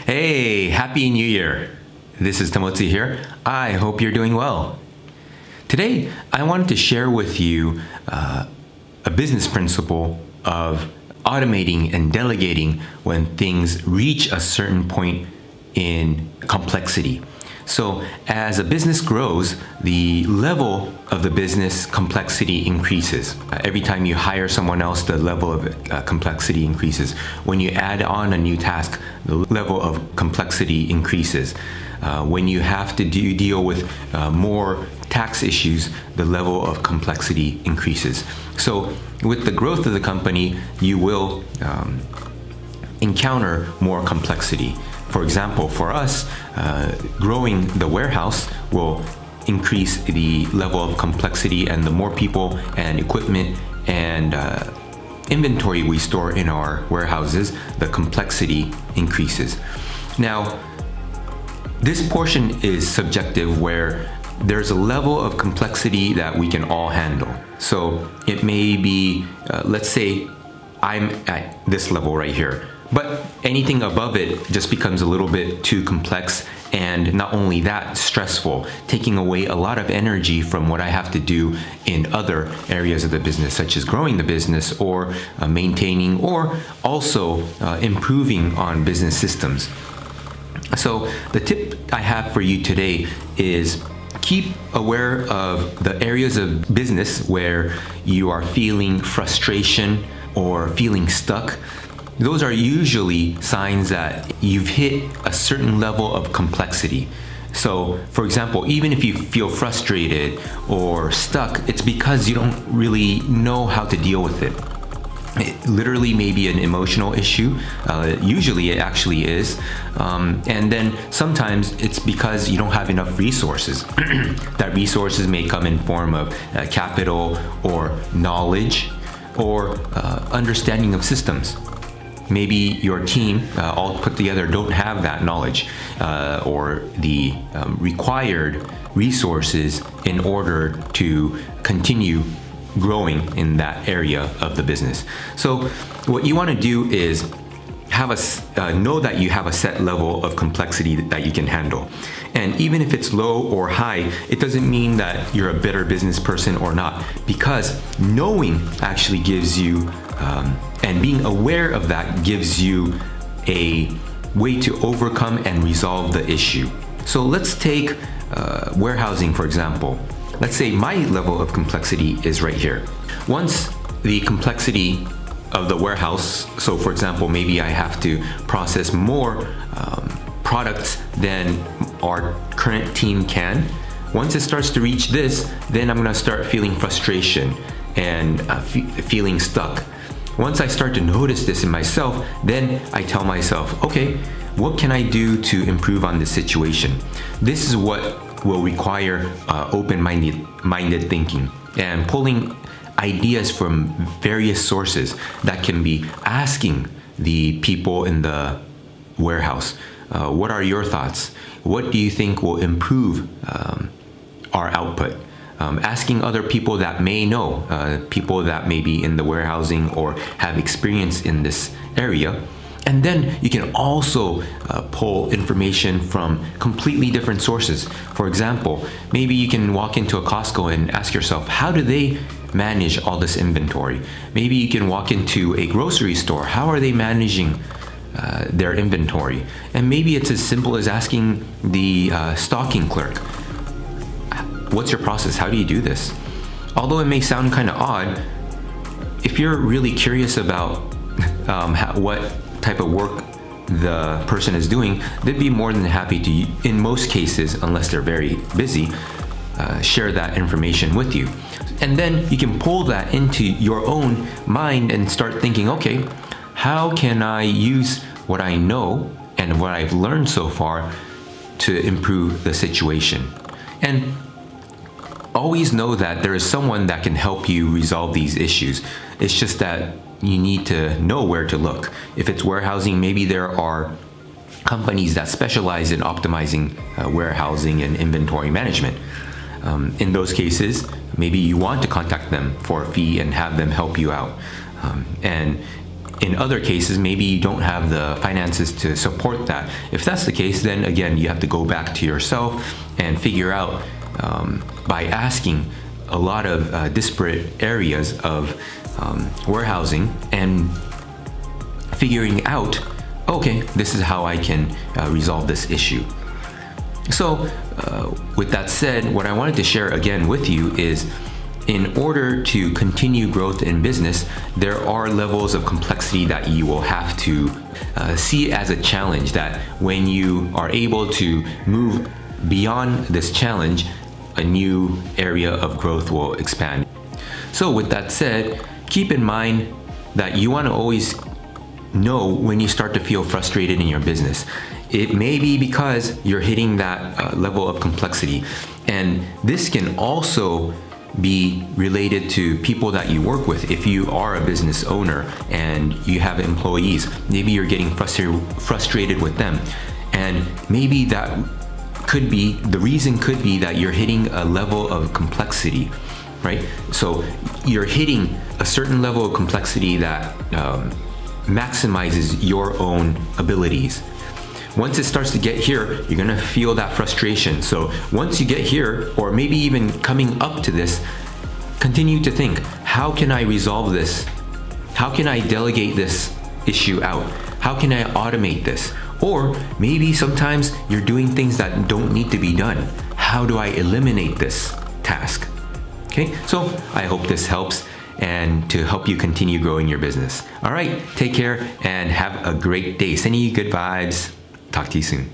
Hey, Happy New Year! This is Tamotsu here. I hope you're doing well. Today, I wanted to share with you a business principle of automating and delegating when things reach a certain point in complexity. So as a business grows, the level of the business complexity increases. Every time you hire someone else, the level of complexity increases. When you add on a new task, the level of complexity increases. When you have to deal with more tax issues, the level of complexity increases. So with the growth of the company, you will encounter more complexity. For example, for us, growing the warehouse will increase the level of complexity, and the more people and equipment and inventory we store in our warehouses, the complexity increases. Now, this portion is subjective, where there's a level of complexity that we can all handle. So it may be, let's say I'm at this level right here, but anything above it just becomes a little bit too complex, and not only that, stressful, taking away a lot of energy from what I have to do in other areas of the business, such as growing the business or maintaining, or also improving on business systems. So the tip I have for you today is keep aware of the areas of business where you are feeling frustration or feeling stuck. Those are usually signs that you've hit a certain level of complexity. So, for example, even if you feel frustrated or stuck, it's because you don't really know how to deal with it. It literally may be an emotional issue. Usually it actually is. And then sometimes it's because you don't have enough resources. That resources may come in form of capital or knowledge or understanding of systems. Maybe your team all put together don't have that knowledge or the required resources in order to continue growing in that area of the business. So what you want to do is have know that you have a set level of complexity that you can handle. And even if it's low or high, it doesn't mean that you're a better business person or not, because knowing actually gives you and being aware of that gives you a way to overcome and resolve the issue. So let's take warehousing, for example. Let's say my level of complexity is right here. Once the complexity of the warehouse, so for example, maybe I have to process more products than our current team can. Once it starts to reach this, then I'm gonna start feeling frustration and feeling stuck. Once I start to notice this in myself, then I tell myself, okay, what can I do to improve on this situation? This is what will require open-minded thinking and pulling ideas from various sources. That can be asking the people in the warehouse, what are your thoughts? What do you think will improve our output? Asking other people that may know, people that may be in the warehousing or have experience in this area. And then you can also pull information from completely different sources. For example, maybe you can walk into a Costco and ask yourself, how do they manage all this inventory? Maybe you can walk into a grocery store. How are they managing their inventory? And maybe it's as simple as asking the stocking clerk, what's your process? How do you do this? Although it may sound kind of odd, if you're really curious about what type of work the person is doing, they'd be more than happy to, in most cases, unless they're very busy, share that information with you. And then you can pull that into your own mind and start thinking, okay, how can I use what I know and what I've learned so far to improve the situation? And always know that there is someone that can help you resolve these issues. It's just that you need to know where to look. If it's warehousing, maybe there are companies that specialize in optimizing warehousing and inventory management. In those cases, maybe you want to contact them for a fee and have them help you out. And In other cases, maybe you don't have the finances to support that. If that's the case, then again, you have to go back to yourself and figure out by asking a lot of disparate areas of warehousing and figuring out, okay, this is how I can resolve this issue. So with that said, what I wanted to share again with you is, in order to continue growth in business, there are levels of complexity that you will have to see as a challenge, that when you are able to move beyond this challenge, a new area of growth will expand. So with that said, keep in mind that you want to always know when you start to feel frustrated in your business. It may be because you're hitting that level of complexity. And this can also be related to people that you work with. If you are a business owner and you have employees, maybe you're getting frustrated with them. And maybe that could be, the reason could be that you're hitting a level of complexity, right? So you're hitting a certain level of complexity that maximizes your own abilities. Once it starts to get here, you're gonna feel that frustration. So once you get here, or maybe even coming up to this, continue to think, how can I resolve this? How can I delegate this issue out? How can I automate this? Or maybe sometimes you're doing things that don't need to be done. How do I eliminate this task? Okay, so I hope this helps and to help you continue growing your business. All right, take care and have a great day. Sending you good vibes. Talk to you soon.